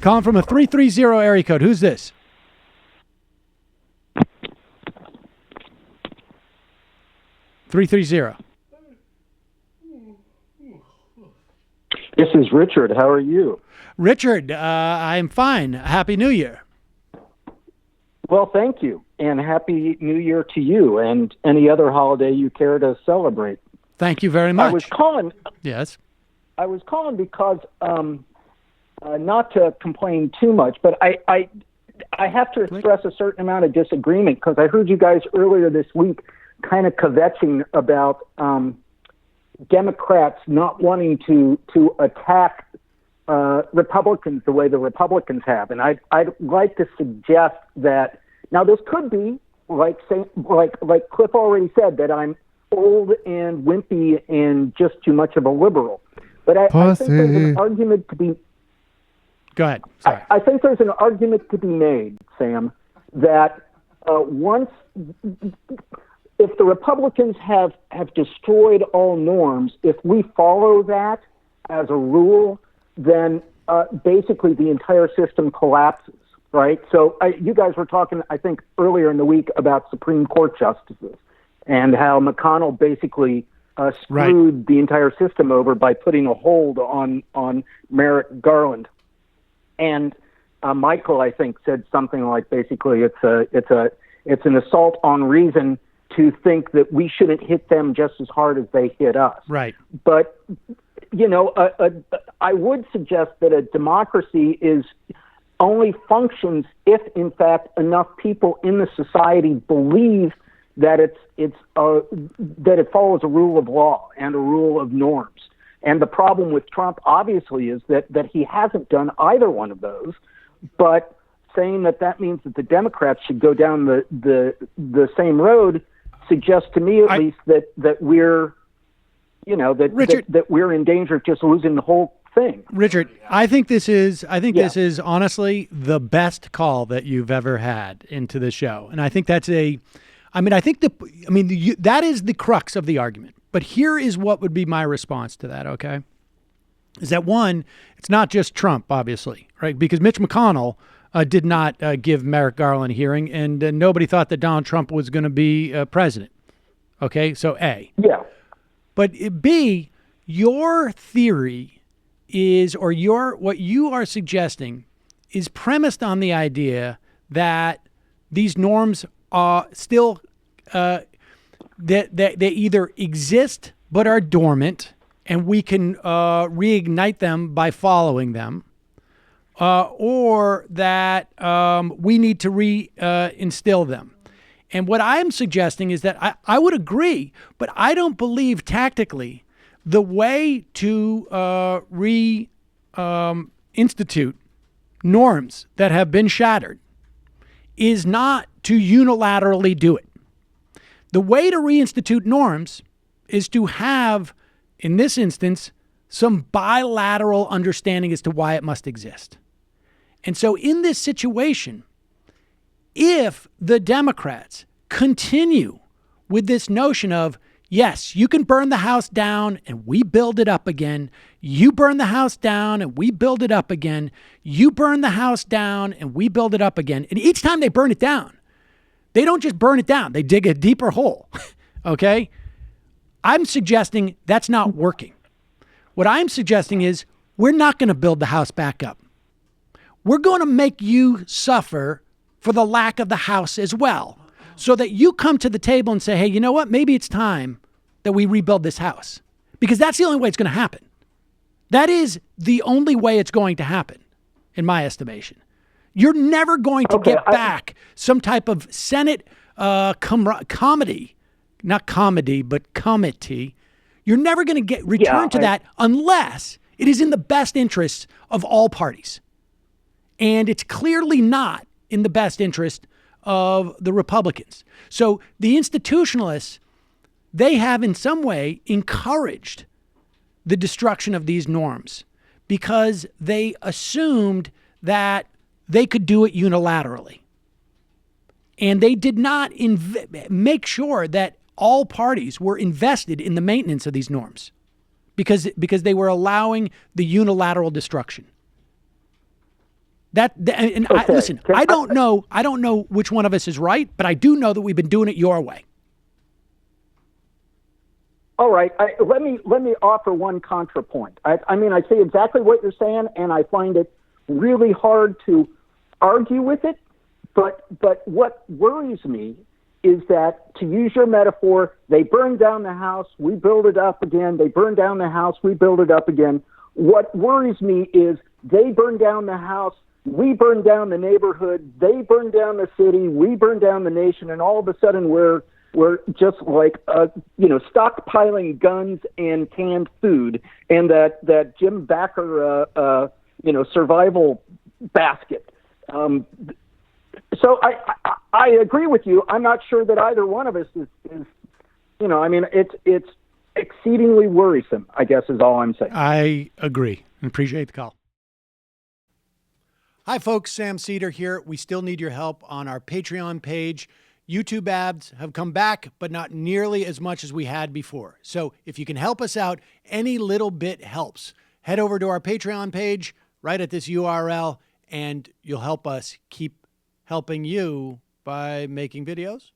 Calling from a 330 area code. Who's this? (330). This is Richard. How are you? Richard, I'm fine. Happy New Year. Well, thank you. And Happy New Year to you and any other holiday you care to celebrate. Thank you very much. I was calling. Yes. I was calling because, not to complain too much, but I have to express a certain amount of disagreement because I heard you guys earlier this week kind of kvetching about Democrats not wanting to attack Republicans the way the Republicans have, and I'd like to suggest that now this could be like Cliff already said that I'm old and wimpy and just too much of a liberal, but I think there's an argument to be. Go ahead. Sorry. I think there's an argument to be made, Sam, that if the Republicans have destroyed all norms, if we follow that as a rule, then basically the entire system collapses, right? So you guys were talking, I think, earlier in the week about Supreme Court justices and how McConnell basically screwed the entire system over by putting a hold on Merrick Garland. And Michael, I think, said something like basically it's an assault on reason to think that we shouldn't hit them just as hard as they hit us. Right. But, I would suggest that a democracy only functions if, in fact, enough people in the society believe that that it follows a rule of law and a rule of norms. And the problem with Trump, obviously, is that he hasn't done either one of those. But saying that means that the Democrats should go down the same road suggests to me, at least, that we're, Richard, that we're in danger of just losing the whole thing. Richard, I think this is this honestly the best call that you've ever had into the show, and I think that is the crux of the argument. But here is what would be my response to that. Okay, is that one? It's not just Trump, obviously, right? Because Mitch McConnell did not give Merrick Garland a hearing, and nobody thought that Donald Trump was going to be president. Okay, so A. Yeah. But B, your theory is, or what you are suggesting is premised on the idea that these norms are still, that they either exist but are dormant and we can reignite them by following them, or that we need to reinstill them. And what I'm suggesting is that I would agree, but I don't believe tactically the way to reinstitute norms that have been shattered is not to unilaterally do it. The way to reinstitute norms is to have, in this instance, some bilateral understanding as to why it must exist. And so in this situation, if the Democrats continue with this notion of, yes, you can burn the house down and we build it up again. You burn the house down and we build it up again. You burn the house down and we build it up again. And each time they burn it down, they don't just burn it down. They dig a deeper hole. Okay? I'm suggesting that's not working. What I'm suggesting is we're not going to build the house back up. We're going to make you suffer for the lack of the house as well, so that you come to the table and say, hey, you know what? Maybe it's time that we rebuild this house, because that's the only way it's going to happen. That is the only way it's going to happen, in my estimation. You're never going to get back some type of Senate committee, not comedy, but committee. You're never going to return to that unless it is in the best interests of all parties. And it's clearly not in the best interest of the Republicans. So the institutionalists, they have in some way encouraged the destruction of these norms because they assumed that they could do it unilaterally. And they did not make sure that all parties were invested in the maintenance of these norms because they were allowing the unilateral destruction. Okay. Listen, I don't know which one of us is right, but I do know that we've been doing it your way. All right. Let me offer one contrapoint. I mean, I see exactly what you're saying, and I find it really hard to argue with it. But what worries me is that, to use your metaphor, they burn down the house, we build it up again. They burn down the house, we build it up again. What worries me is they burn down the house, we burn down the neighborhood, they burn down the city, we burn down the nation, and all of a sudden we're just like stockpiling guns and canned food and that Jim Bakker survival basket. So I agree with you. I'm not sure that either one of us is it's exceedingly worrisome, I guess, is all I'm saying. I agree. Appreciate the call. Hi, folks. Sam Seder here. We still need your help on our Patreon page. YouTube ads have come back, but not nearly as much as we had before. So if you can help us out, any little bit helps. Head over to our Patreon page right at this URL, and you'll help us keep helping you by making videos